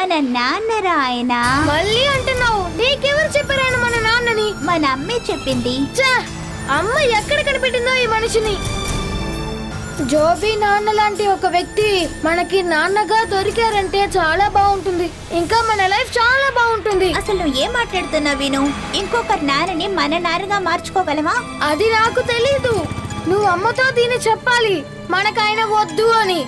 మన నాన్నరా ఆయన. మళ్ళీ అంటున్నావు? నీకెవరు చెప్పారు ఆయన మన నాన్నని? మన అమ్మే చెప్పింది. అమ్మ ఎక్కడ కనిపెట్టిందో ఈ మనిషిని? జోబీ నాన్న లాంటి ఒక వ్యక్తి మనకి నాన్నగా దొరికారంటే చాలా బాగుంటుంది. ఇంకా మన లైఫ్ చాలా బాగుంటుంది. అసలు నువ్వు ఏం మాట్లాడుతున్నావు విను? ఇంకొకరి నాన్నని మన నాన్నగా మార్చుకోగలమా? అది నాకు తెలీదు. నువ్వు అమ్మతో దీన్ని చెప్పాలి, మనకైనా వద్దు అని.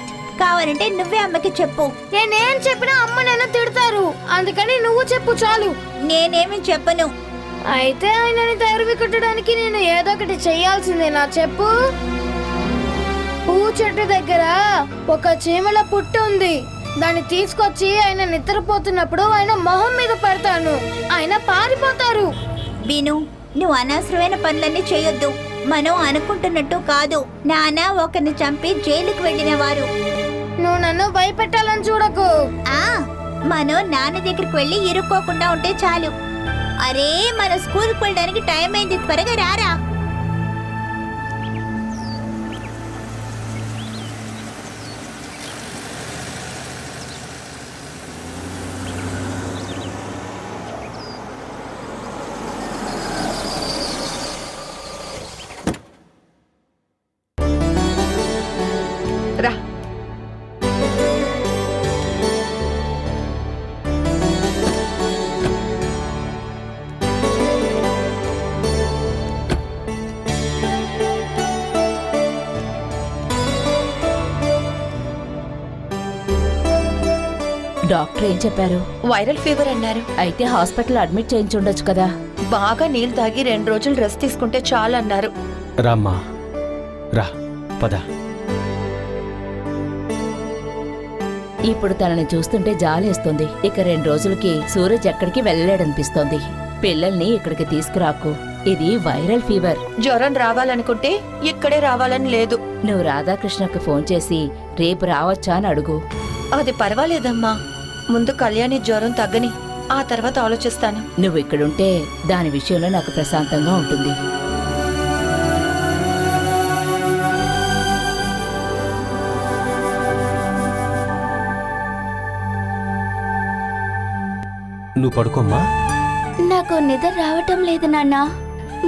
కావాలంటే నువ్వే అమ్మకి చెప్పు. నేనేం చెప్పినా అమ్మ నన్ను తిడతారు, అందుకని నువ్వు చెప్పు చాలు. నేనేమి చెప్పను. అయితే ఆయనని తరిమి కొట్టడానికి నేను ఏదో ఒకటి చెయ్యాల్సిందేనా చెప్పు? పూ చెట్టు దగ్గర ఒక చీమల పుట్టు ఉంది. దాన్ని తీసుకొచ్చి ఆయన నిద్రపోతున్నప్పుడు ఆయన మొహం మీద పెడతాను, ఆయన పారిపోతారు. విను, నువ్వు అనవసరమైన పనులన్నీ చేయొద్దు. మనం అనుకుంటున్నట్టు కాదు. నాన్న ఒకరిని చంపి జైలుకు వెళ్ళిన వారు. నువ్వు నన్ను భయపెట్టాలని చూడకు. మనం నాన్న దగ్గరికి వెళ్ళి ఇరుక్కోకుండా ఉంటే చాలు. అరే, మన స్కూల్కి వెళ్ళడానికి టైం అయింది, త్వరగా రారా. రా. డాక్టర్ ఏం చెప్పారు? వైరల్ ఫీవర్ అన్నారు. అయితే హాస్పిటల్ అడ్మిట్ చేయించుండొచ్చు కదా. బాగా నీళ్లు తాగి 2 రోజులు రెస్ట్ తీసుకుంటే చాలు అన్నారు. రామ్మా, రా, పద. ఇప్పుడు తనని చూస్తుంటే జాలేస్తుంది. ఇక 2 రోజులకి సూరజ్ ఎక్కడికి వెళ్ళలేడనిపిస్తోంది. పిల్లల్ని ఇక్కడికి తీసుకురాకు, ఇది వైరల్ ఫీవర్. జ్వరం రావాలనుకుంటే ఇక్కడే రావాలని లేదు. నువ్వు రాధాకృష్ణకు ఫోన్ చేసి రేపు రావచ్చా అని అడుగు. అది పర్వాలేదమ్మా, ముందు కళ్యాణి జ్వరం తగ్గని, ఆ తర్వాత ఆలోచిస్తాను. నువ్వు ఇక్కడుంటే దాని విషయంలో నాకు ప్రశాంతంగా ఉంటుంది. నువ్వు పడుకోమ్మా. నాకు నిద్ర రావటం లేదు నాన్న.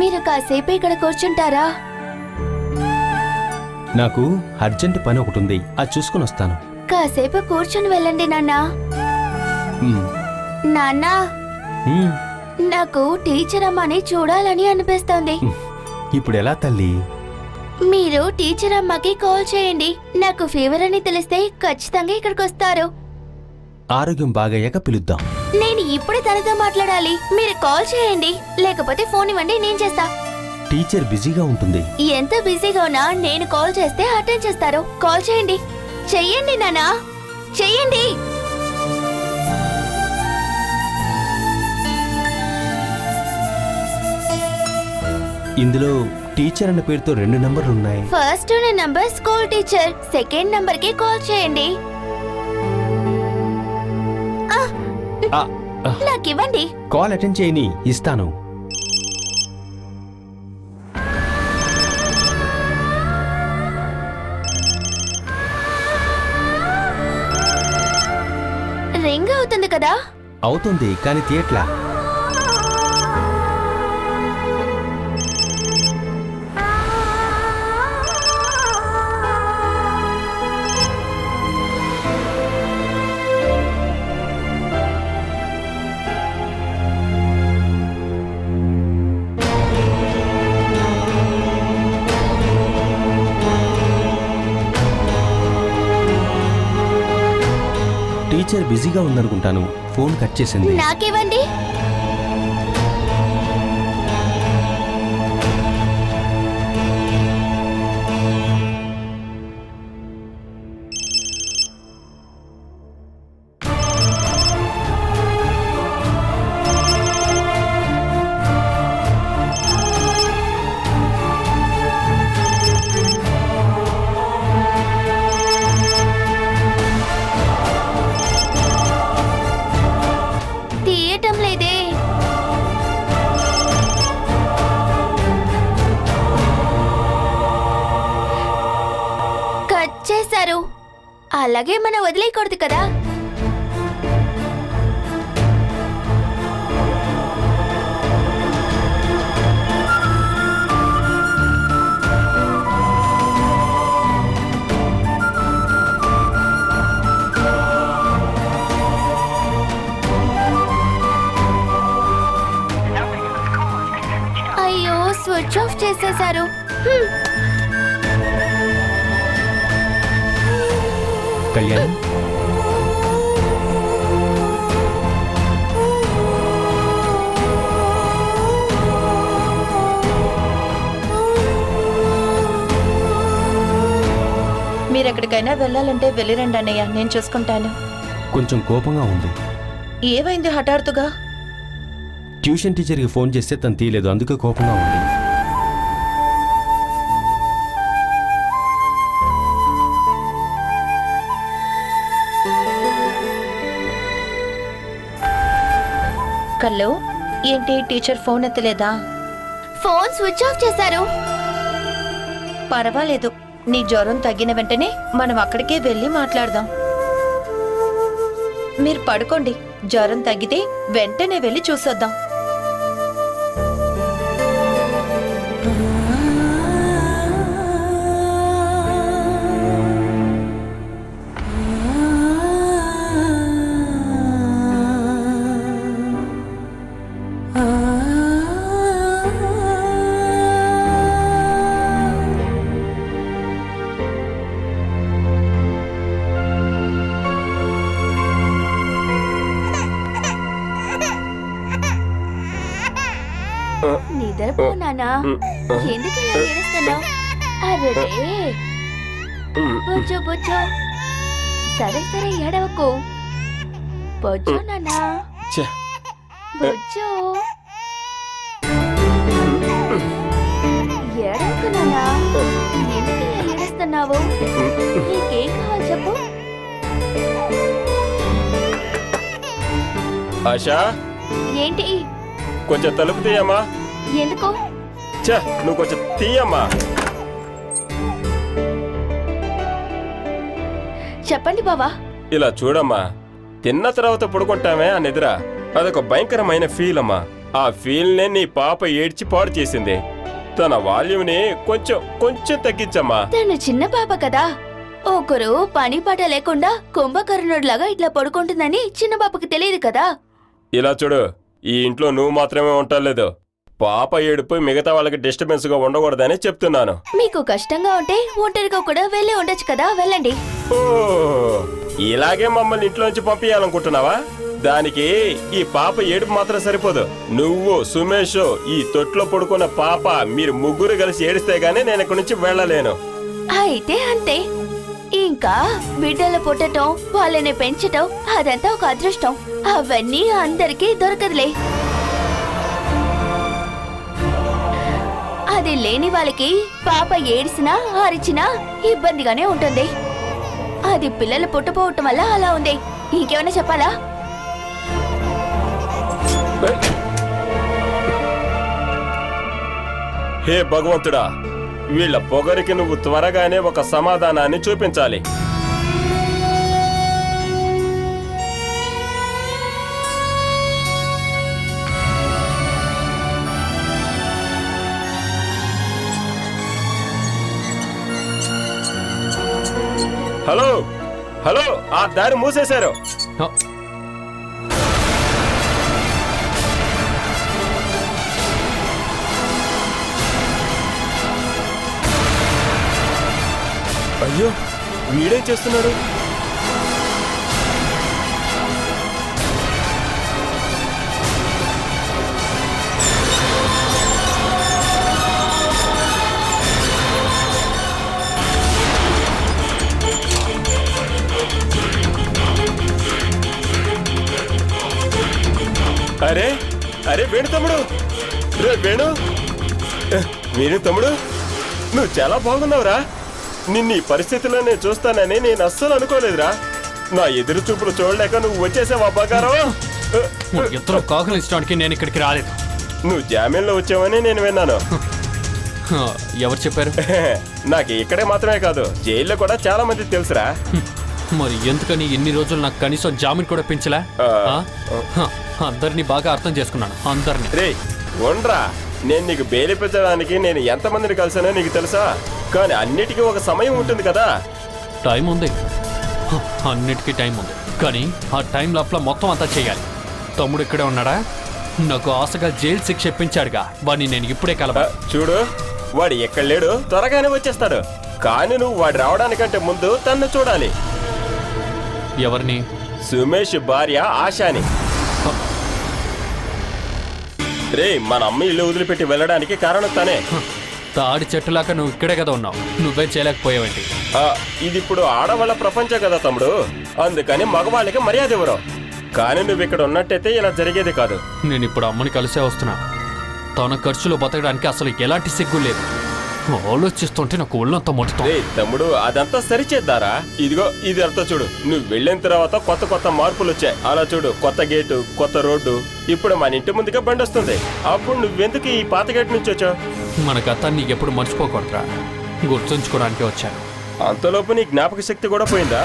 మీరు కాసేపు ఇక్కడ కూర్చుంటారా? నాకు అర్జెంట్ పని ఒకటి ఉంది, అది చూసుకుని వస్తాను. కాసేపు కూర్చొని వెళ్ళండి నాన్న. ఉమ్, నాన్న, ఉమ్, నాకు టీచర్ అమ్మని చూడాలని అనిపిస్తోంది. ఇప్పుడు ఎలా తల్లి? మీరు టీచర్ అమ్మకి కాల్ చేయండి. నాకు ఫీవర్ అని తెలిస్తే ఖచ్చితంగా ఇక్కడికి వస్తారు. ఆరోగ్యం బాగయ్యాక పిలుద్దాం. నేను ఇప్పుడే తనతో మాట్లాడాలి. మీరు కాల్ చేయండి, లేకపోతే ఫోన్ ఇవ్వండి, నేను చేస్తా. టీచర్ బిజీగా ఉంటుంది. ఎంత బిజీగా ఉన్నా నేను కాల్ చేస్తే అటెండ్ చేస్తారు. కాల్ చేయండి. చెయ్యండి నాన్నా, చెయ్యండి. ఇందులో టీచర్ అన్న పేరుతో 2 నంబర్లు ఉన్నాయి. First number school teacher, second number కి కాల్ చేయండి. నాకు ఇవ్వండి. కాల్ అటెండ్ చేయని, ఇస్తాను. రింగ్ అవుతుంది కదా? అవుతుంది, కానీ తీయట్లా. టీచర్ బిజీగా ఉందనుకుంటాను, ఫోన్ కట్ చేసింది. నాకివ్వండి. అలాగే మనం వదిలేయకూడదు కదా. స్విచ్ ఆఫ్ చేసేశారు. కళ్యాణి, మీరు ఎక్కడికైనా వెళ్ళాలంటే వెళ్ళిరండి అన్నయ్య, నేను చూసుకుంటాను. కొంచెం కోపంగా ఉంది. ఏమైంది హఠాత్తుగా? ట్యూషన్ టీచర్కి ఫోన్ చేస్తే తను తీయలేదు, అందుకే కోపంగా ఉంది. కల్లో ఏంటి టీచర్ ఫోన్ ఎత్తలేదా? ఫోన్ స్విచ్ ఆఫ్ చేశారు. పర్వాలేదు, నీ జ్వరం తగ్గిన వెంటనే మనం అక్కడికే వెళ్ళి మాట్లాడదాం. మీరు పడుకోండి, జ్వరం తగ్గితే వెంటనే వెళ్ళి చూసొద్దాం. నిద్రపో నానా, ఎందుకు ఇలా ఏడుస్తున్నావు? అరే బొజ్జో బొజ్జో, సరే సరే ఏడవకు. బొజ్జో నానా, ఛే, బొజ్జో. ఏడవకు నానా, ఎందుకు ఇలా ఏడుస్తున్నావు? నీకేం కావాలి చెప్పు. ఆశా, ఏంటి? కొంచెం తలుపు తీయమ్మా. ఎందుకు? ఛే, నువ్వు కొంచెం తీయమ్మా. చెప్పండి బావా. ఇలా చూడమ్మా, తిన్న తర్వాత పడుకుంటామే ఆ నిద్ర, అదొక భయంకరమైన ఫీల్ అమ్మా. ఆ ఫీల్నే నీ పాప ఏడ్చి పాడు చేసింది. తన వాల్యూమ్ని కొంచెం కొంచెం తగ్గించమ్మా. తను చిన్న పాప కదా, ఒకరు పని పాట లేకుండా కుంభకర్ణుడిలాగా ఇట్లా పడుకుంటుందని చిన్న పాపకి తెలియదు కదా. ఇలా చూడు, ఈ ఇంట్లో నువ్వు మాత్రమే ఉండలేదు. పాప ఏడుపు మిగతా వాళ్ళకి డిస్టర్బెన్స్ గా ఉండకూడదని చెప్తున్నాను. మీకు కష్టంగా ఉంటే ఒంటరిగా కూడా వెళ్ళి ఉండొచ్చు కదా, వెళ్ళండి. ఓ, ఇలాగే మమ్మల్ని ఇంట్లోంచి పంపించాలనుకుంటున్నావా? దానికి ఈ పాప ఏడుపు మాత్రం సరిపోదు. నువ్వు సుమేష్ ఈ తొట్లో పడుకున్న పాప మీరు ముగ్గురు కలిసి ఏడిస్తే గానీ నేను ఇక్కడి నుంచి వెళ్ళలేను. అయితే అంతే. ఇంకా బిడ్డలు పుట్టటం, వాళ్ళని పెంచటం అదంతా ఒక అదృష్టం. అవన్నీ అందరికీ దొరకదులే. అది లేని వాళ్ళకి పాప ఏడిసినా అరిచినా ఇబ్బందిగానే ఉంటుంది. అది పిల్లలు పుట్టపోవటం వల్ల అలా ఉంది. ఇంకేమైనా చెప్పాలా? హే భగవంతుడా, వీళ్ళ పొగరికి నువ్వు త్వరగానే ఒక సమాధానాన్ని చూపించాలి. హలో హలో, ఆ దారి మూసేశారు. అయ్యో, వీడేం చేస్తున్నాడు? అరే అరే, వేణు తమ్ముడు, రే వేణు, వేణు తమ్ముడు, నువ్వు చాలా బాగున్నావురా. నిన్ను ఈ పరిస్థితిలో నేను చూస్తానని నేను అస్సలు అనుకోలేదురా. నా ఎదురు చూపులు చూడలేక నువ్వు వచ్చేసావా బంగారం? ఇద్దరు కాకులు ఇష్టడానికి నేను ఇక్కడికి రాలేదు. నువ్వు జామీన్లో వచ్చావని నేను విన్నాను. ఎవరు చెప్పారు? నాకు ఇక్కడే మాత్రమే కాదు, జైల్లో కూడా చాలా మంది తెలుసురా. మరి ఎందుకని ఎన్ని రోజులు నాకు కనీసం జామీన్ కూడా పెంచలే? అందరినీ బాగా అర్థం చేసుకున్నాను, అందరినీ. రే ఉండ్రా, నేను నీకు బెయిలిపించడానికి నేను ఎంతమందిని కలిసానో నీకు తెలుసా? కానీ అన్నిటికీ ఒక సమయం ఉంటుంది కదా. టైం ఉంది, అన్నిటికీ టైం ఉంది, కానీ ఆ టైం లోపల మొత్తం అంతా చేయాలి. తమ్ముడు ఇక్కడే ఉన్నాడా? నాకు ఆశగా జైలు శిక్ష ఇప్పించాడుగా వాడిని నేను ఇప్పుడే కలవా. చూడు, వాడు ఎక్కడ లేడు, త్వరగానే వచ్చేస్తాడు. కానీ నువ్వు వాడు రావడానికంటే ముందు తన్ను చూడాలి. ఎవరిని? సుమేష్ భార్య ఆశాని. రే, మన అమ్మ ఇల్లు వదిలిపెట్టి వెళ్ళడానికి కారణం తనే. తాడి చెట్టులాగా నువ్వు ఇక్కడే కదా ఉన్నావు, నువ్వే చేయలేకపోయావేంటి? ఇది ఇప్పుడు ఆడవాళ్ళ ప్రపంచం కదా తమ్ముడు, అందుకని మగవాళ్ళకి మర్యాద ఇవ్వరు. కానీ నువ్వు ఇక్కడ ఉన్నట్టయితే ఇలా జరిగేది కాదు. నేను ఇప్పుడు అమ్మని కలిసే వస్తున్నా. తన ఖర్చులో బతకడానికి అసలు ఎలాంటి సిగ్గు లేదు. ఆలోచిస్తుంటే నాకు ఒళ్ళంతా మొట్టుతో. రే తమ్ముడు, అదంతా సరిచేద్దారా? ఇదిగో ఇది అర్థం చూడు. నువ్వు వెళ్ళిన తర్వాత కొత్త కొత్త మార్పులు వచ్చాయి. అలా చూడు, కొత్త గేటు, కొత్త రోడ్డు. ఇప్పుడు మన ఇంటి ముందుగా బండి వస్తుంది. అప్పుడు నువ్వెందుకు ఈ పాత గేటు నుంచి వచ్చావు? మన గతాన్ని ఎప్పుడు మర్చిపోకూడదురా, గుర్తుంచుకోవడానికి వచ్చాను. అంతలోపు నీ జ్ఞాపక శక్తి కూడా పోయిందా?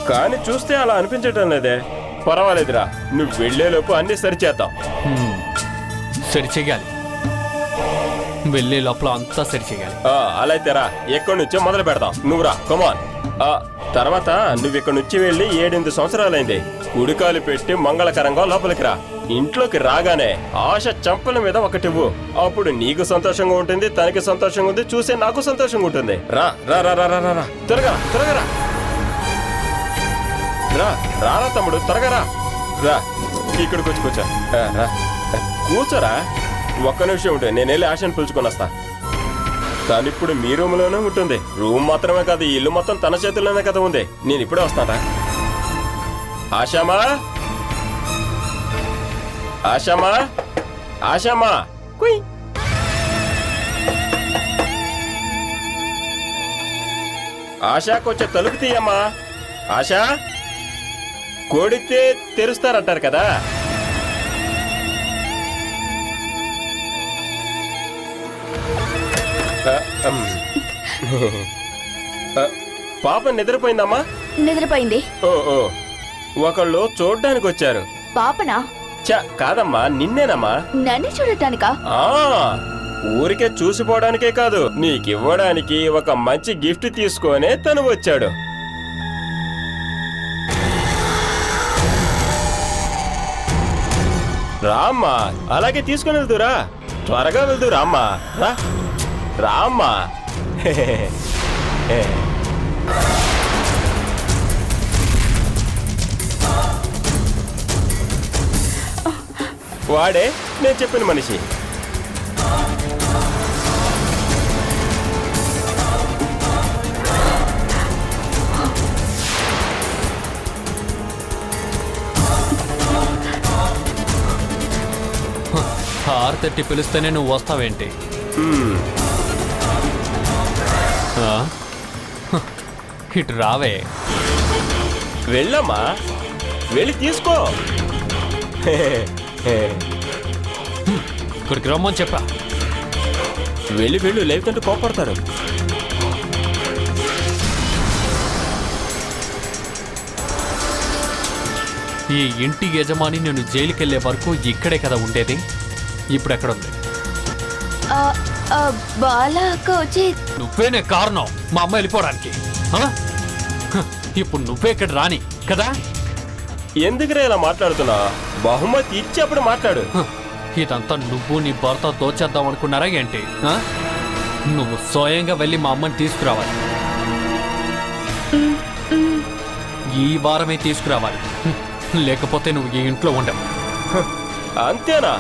కానీ చూస్తే అలా అనిపించటం లేదే. పర్వాలేదురా, నువ్వు వెళ్లేలోపు అన్ని సరిచేద్దాం. సరిచేయాలి, వెళ్ళే లోపల అంతా సరిచేయాలి. అలా అయితే రా, ఎక్కడి నుంచో మొదలు పెడదాం. నువ్వు రా, కమాన్. తర్వాత నువ్వు ఇక్కడ నుంచి వెళ్ళి 7-8 సంవత్సరాలైంది. కుడికాలు పెట్టి మంగళకరంగా లోపలికి రా. ఇంట్లోకి రాగానే ఆశ చంపల మీద ఒకటివ్వు. అప్పుడు నీకు సంతోషంగా ఉంటుంది, తనకి సంతోషంగా ఉంది, చూసే నాకు సంతోషంగా ఉంటుంది. రా రా రా రా రా రా, త్వరగా త్వరగా రా. రా రారా తమ్ముడు, త్వరగా రా. రా, ఇక్కడికి వచ్చి కూర్చో. రా, కూర్చోరా. ఒక్క నిమిషం ఉంటే నేను వెళ్ళి ఆశను పిలుచుకొని వస్తా. తను ఇప్పుడు మీ రూమ్లోనే ఉంటుంది. రూమ్ మాత్రమే కాదు, ఈ ఇల్లు మొత్తం తన చేతుల్లోనే కదా ఉంది. నేను ఇప్పుడే వస్తానా. ఆశామా, ఆశామా, ఆశామా, కుయ్. ఆశాకు వచ్చే తలుపు తీయమ్మా. ఆశా, కోడితే తెరుస్తారంటారు కదా. పాప నిద్రపోయిందమ్మా? నిద్రపోయింది. ఓ ఓ, ఒకళ్ళు చూడ్డానికి వచ్చారు. పాపనా? కాదమ్మా, నిన్నేనమ్మా. నన్ను చూడటానికా? ఊరికే చూసిపోవడానికే కాదు, నీకివ్వడానికి ఒక మంచి గిఫ్ట్ తీసుకొనే తను వచ్చాడు. రామ్మా, అలాగే తీసుకుని వెళ్దురా. త్వరగా వెళ్దు రామ్మా. రా రామ్మా. వాడే నేను చెప్పిన మనిషి. హారతెట్టి పిలిస్తేనే నువ్వు వస్తావేంటి? ఇటు రావే. వెళ్ళమ్మా, వెళ్ళి తీసుకో. ఇక్కడికి రమ్మని చెప్పా. వెళ్ళి వెళ్ళు, లేకుంటే కోపడతారు. ఈ ఇంటి యజమాని నేను జైలుకి వెళ్ళే వరకు ఇక్కడే కదా ఉండేది. ఇప్పుడు ఎక్కడుంది? బాలా అక్క వచ్చి నువ్వేనే కారణం మా అమ్మ వెళ్ళిపోవడానికి. ఇప్పుడు నువ్వే ఇక్కడ రాని కదా. ఎందుకురా ఇలా మాట్లాడుతున్నా? బహుమతి ఇచ్చేప్పుడు మాట్లాడు. ఇదంతా నువ్వు నీ భర్త దోచేద్దాం అనుకున్నారా ఏంటి? నువ్వు స్వయంగా వెళ్ళి మా అమ్మని తీసుకురావాలి. ఈ వారమే తీసుకురావాలి, లేకపోతే నువ్వు ఈ ఇంట్లో ఉండవు. అంతేనా?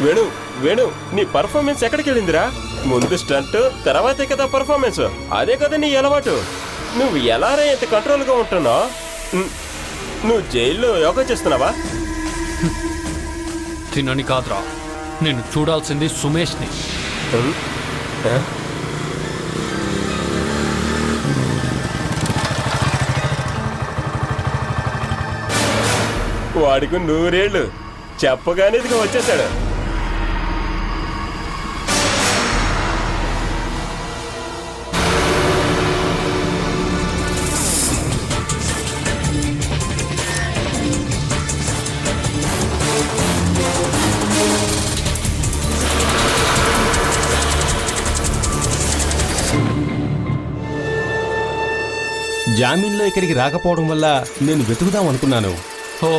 వేణు వేణు, నీ పర్ఫార్మెన్స్ ఎక్కడికి వెళ్ళిందిరా? ముందు స్టంట్, తర్వాతే కదా పర్ఫార్మెన్స్. అదే కదా నీ అలవాటు. నువ్వు ఎలారా ఇంత కంట్రోల్గా ఉంటున్నావు? నువ్వు జైల్లో యోగా చేస్తున్నావా? తినని కాదురా, నేను చూడాల్సింది సుమేష్ని. వాడికి 100 ఏళ్ళు. చెప్పగానే ఇదిగా వచ్చేసాడు. జామీన్లో ఇక్కడికి రాకపోవడం వల్ల నేను వెతుకుదాం అనుకున్నాను. ఓ,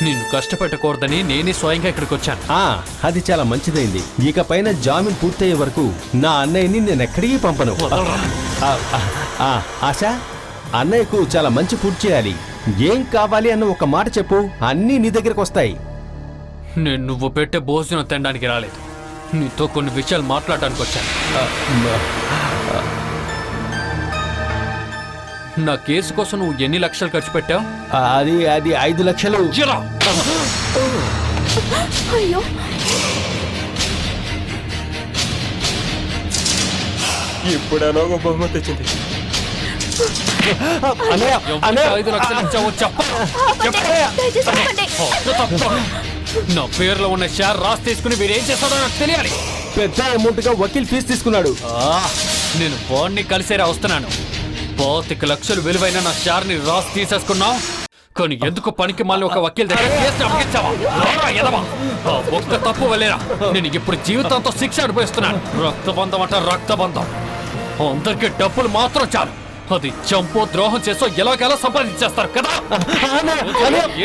నిన్ను కష్టపెట్టకూడదని నేనే స్వయంగా ఇక్కడికి వచ్చాను. అది చాలా మంచిదైంది. ఇక పైన జామీన్ పూర్తయ్యే వరకు నా అన్నయ్యని నేను ఎక్కడికి పంపను. వదలరా. ఆశ, అన్నయ్యకు చాలా మంచి ఫుడ్ చేయాలి. ఏం కావాలి అన్న ఒక మాట చెప్పు, అన్నీ నీ దగ్గరకు వస్తాయి. నేను నువ్వు పెట్టే భోజనం తినడానికి రాలేదు, నీతో కొన్ని విషయాలు మాట్లాడడానికి వచ్చాను. నా కేసు కోసం నువ్వు ఎన్ని లక్షలు ఖర్చు పెట్టావు? అది 5 లక్షలు. ఇలా. అయ్యో ఇప్పుడేనో ఒక బహుమతి వచ్చింది. అన్నయ్య, ఎవరికి 5 లక్షలు ఇచ్చావో చెప్పు. దయచేసి ఆపండి. హద్దు తప్పు. నా పేరులో ఉన్న షేర్ రాసి తీసుకుని వీరేం చేస్తాడో నాకు తెలియాలి. పెద్ద అమౌంట్ గా వకీల్ ఫీజు తీసుకున్నాడు. నేను వాడిని కలిసేరా వస్తున్నాను. 25 లక్షలు విలువైన నా షేర్ని రాసి తీసేసుకున్నావు, కానీ ఎందుకు పనికి మళ్ళీ ఒక వకీల్ దగ్గర కేసు అప్పగించావా? రారా ఎదవా. ఆ ఒక్క తప్పు వెళ్ళేరా నేను ఇప్పుడు జీవితంతో శిక్ష అనుభవిస్తున్నాను. రక్తబంధం అంట రక్తబంధం. అందరికీ డబ్బులు మాత్రం చాలు, అది చంపో ద్రోహం చేసో ఎలాగెలా సంపాదించేస్తారు కదా.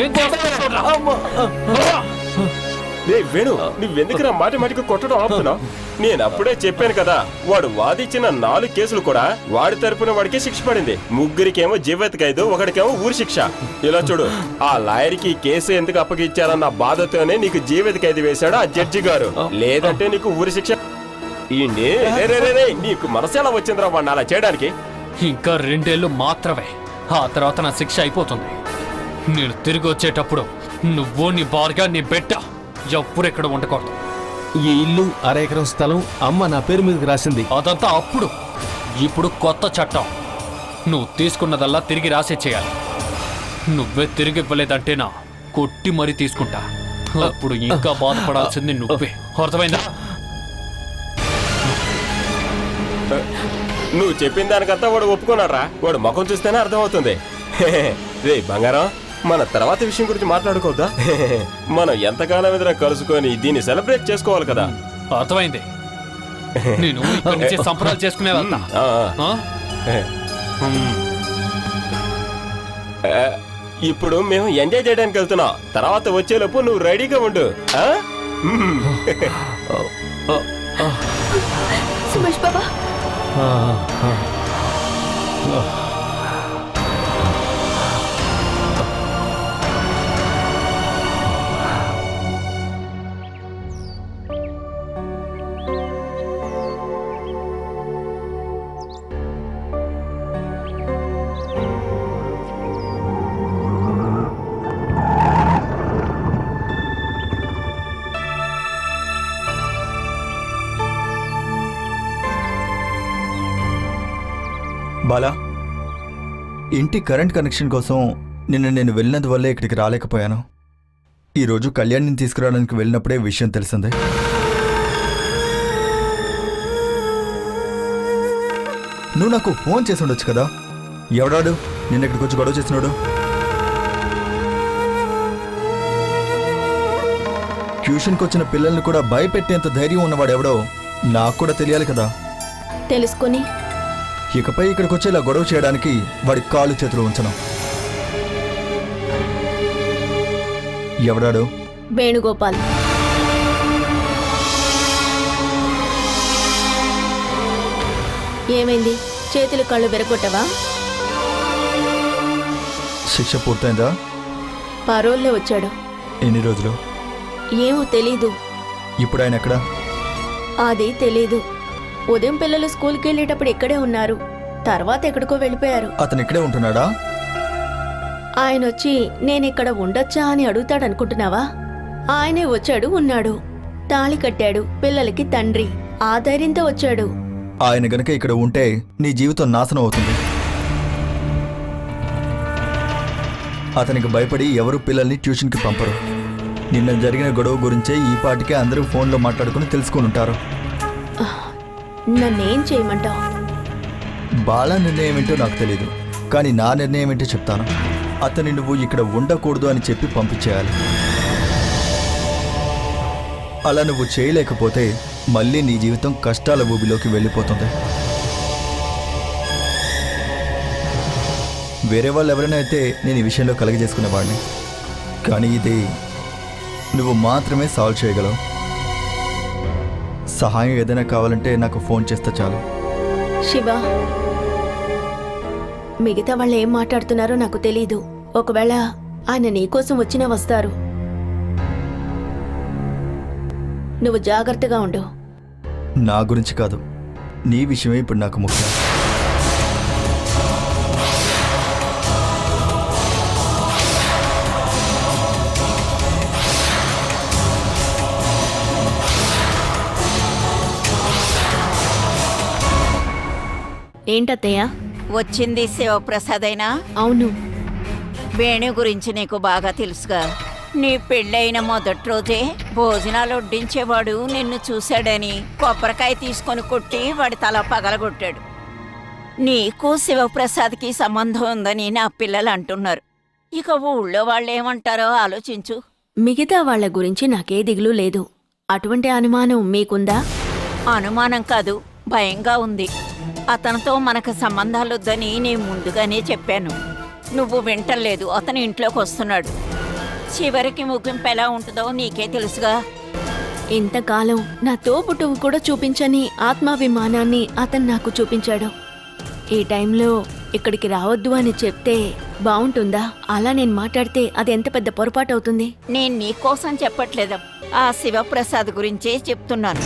ఏం చేస్తారా? రే వేణు, నువ్వెందుకు నా మాటికి కొట్టడం ఆపుతున్నావు? నేను అప్పుడే చెప్పాను కదా, వాడు వాదించిన 4 కేసులు కూడా వాడి తరపున వాడికి శిక్ష పడింది. ముగ్గురికేమో జీవిత ఖైదు, ఒకడికేమో ఊరి శిక్ష. ఇలా చూడు, ఆ లాయర్కి కేసు ఎందుకు అప్పగిచ్చారన్న బాధతోనే నీకు జీవిత ఖైదు వేశాడు ఆ జడ్జి గారు. లేదంటే నీకు ఊరి శిక్ష. నీకు మనసు ఎలా వచ్చిందిరా వాడిని అలా చేయడానికి? ఇంకా 2 ఏళ్ళు మాత్రమే, ఆ తర్వాత నా శిక్ష అయిపోతుంది. నేను తిరిగి వచ్చేటప్పుడు నువ్వు నీ భార్య నీ బిడ్డ ఎప్పుడు ఎక్కడ ఉండకూడదు. ఈ ఇల్లు 1/2 ఎకరం స్థలం అమ్మ నా పేరు మీదకి రాసింది. అదంతా అప్పుడు. ఇప్పుడు కొత్త చట్టం. నువ్వు తీసుకున్నదల్లా తిరిగి రాసే చేయాలి. నువ్వే తిరిగి ఇవ్వలేదంటే నా కొట్టి మరీ తీసుకుంటా. అప్పుడు ఇంకా బాధపడాల్సింది నువ్వే. అర్థమైందా? నువ్వు చెప్పిన దానికంతా వాడు ఒప్పుకున్నారా? వాడు ముఖం చూస్తేనే అర్థమవుతుంది. రే బంగారం, మన తర్వాత విషయం గురించి మాట్లాడుకోవద్దా? మనం ఎంతకాలం ఎదుర కలుసుకొని దీన్ని సెలబ్రేట్ చేసుకోవాలి కదా. అర్థమైంది. నేను ఇక్కడి నుంచి సంప్రదాలు చేసుకునే వెళ్తా. ఇప్పుడు మేము ఎంజాయ్ చేయడానికి వెళ్తున్నాం. తర్వాత వచ్చేలోపు నువ్వు రెడీగా ఉండు. సుమేష్ బాబా, బాలా, ఇంటి కరెంట్ కనెక్షన్ కోసం నిన్న నేను వెళ్ళినందువల్లే ఇక్కడికి రాలేకపోయాను. ఈరోజు కళ్యాణ్ని తీసుకురావడానికి వెళ్ళినప్పుడే విషయం తెలిసింది. నువ్వు నాకు ఫోన్ చేసి ఉండొచ్చు కదా. ఎవడాడు నిన్న ఇక్కడికి వచ్చి గొడవ చేసినాడు? ట్యూషన్కి వచ్చిన పిల్లల్ని కూడా భయపెట్టేంత ధైర్యం ఉన్నవాడు ఎవడో నాకు కూడా తెలియాలి కదా. తెలుసుకొని ఇకపై ఇక్కడికి వచ్చి ఇలా గొడవ చేయడానికి వాడి కాళ్ళు చేతులు ఉంచను. ఎవడాడు? వేణుగోపాల్. ఏమైంది? చేతులు కళ్ళు విరగొట్టవా? శిక్ష పూర్తయిందా? పరోల్లో వచ్చాడు. ఎన్ని రోజులు? ఏమో తెలీదు. ఇప్పుడు ఆయన ఎక్కడా? అది తెలీదు. ఉదయం పిల్లలు స్కూల్కి వెళ్ళేటప్పుడు ఇక్కడే ఉన్నారు, తర్వాత ఎక్కడికో వెళ్ళిపోయారు. అతను ఇక్కడే ఉంటున్నాడా? ఆయన వచ్చి నేనిక్కడ ఉండొచ్చా అని అడుగుతాడనుకుంటున్నావా? ఆయనే వచ్చాడు, ఉన్నాడు, తాళి కట్టాడు, పిల్లలకి తండ్రి. ఆ ధైర్యంతో వచ్చాడు. ఆయన గనక ఇక్కడ ఉంటే నీ జీవితం నాశనం అవుతుంది. అతనికి భయపడి ఎవరు పిల్లల్ని ట్యూషన్కి పంపరు. నిన్న జరిగిన గొడవ గురించే ఈ పాటికే అందరూ ఫోన్లో మాట్లాడుకుని తెలుసుకుని ఉంటారు. నన్నేం చేయమంటావు? బాలా నిర్ణయం ఏంటో నాకు తెలీదు, కానీ నా నిర్ణయం ఏంటో చెప్తాను. అతని నువ్వు ఇక్కడ ఉండకూడదు అని చెప్పి పంపించేయాలి. అలా నువ్వు చేయలేకపోతే మళ్ళీ నీ జీవితం కష్టాల ఊబిలోకి వెళ్ళిపోతుంది. వేరే వాళ్ళు ఎవరైనా అయితే నేను ఈ విషయంలో కలగజేసుకునేవాడిని, కానీ ఇది నువ్వు మాత్రమే సాల్వ్ చేయగలవు. సహాయం ఏదైనా కావాలంటే నాకు ఫోన్ చేస్తే చాలు. శివ, మిగతా వాళ్ళు ఏం మాట్లాడుతున్నారో నాకు తెలీదు. ఒకవేళ ఆయన నీకోసం వచ్చినా వస్తారు. నువ్వు జాగ్రత్తగా ఉండు. నా గురించి కాదు, నీ విషయమే ఇప్పుడు నాకు ముఖ్యం. ఏంటత్తయ్య? వచ్చింది శివప్రసాదైనా? అవును. వేణు గురించి నీకు బాగా తెలుసుగా. నీ పెళ్ళైన మొదటి రోజే భోజనాలు వడ్డించేవాడు నిన్ను చూశాడని కొబ్బరికాయ తీసుకొని కొట్టి వాడి తల పగలగొట్టాడు. నీకు శివప్రసాద్కి సంబంధం ఉందని నా పిల్లలు అంటున్నారు. ఇక ఊళ్ళో వాళ్ళు ఏమంటారో ఆలోచించు. మిగతా వాళ్ళ గురించి నాకే దిగులు లేదు. అటువంటి అనుమానం మీకుందా? అనుమానం కాదు, భయంగా ఉంది. అతనితో మనకు సంబంధాలొద్దని నేను ముందుగానే చెప్పాను. నువ్వు వింటలేదు. అతను ఇంట్లోకి వస్తున్నాడు. చివరికి ముగింపు ఎలా ఉంటుందో నీకే తెలుసుగా. ఇంతకాలం నా తోబుట్టువు కూడా చూపించని ఆత్మాభిమానాన్ని అతను నాకు చూపించాడు. ఈ టైంలో ఇక్కడికి రావద్దు అని చెప్తే బావుంటుందా? అలా నేను మాట్లాడితే అది ఎంత పెద్ద పొరపాటు అవుతుంది. నేను నీకోసం చెప్పట్లేదు, ఆ శివప్రసాద్ గురించే చెప్తున్నాను.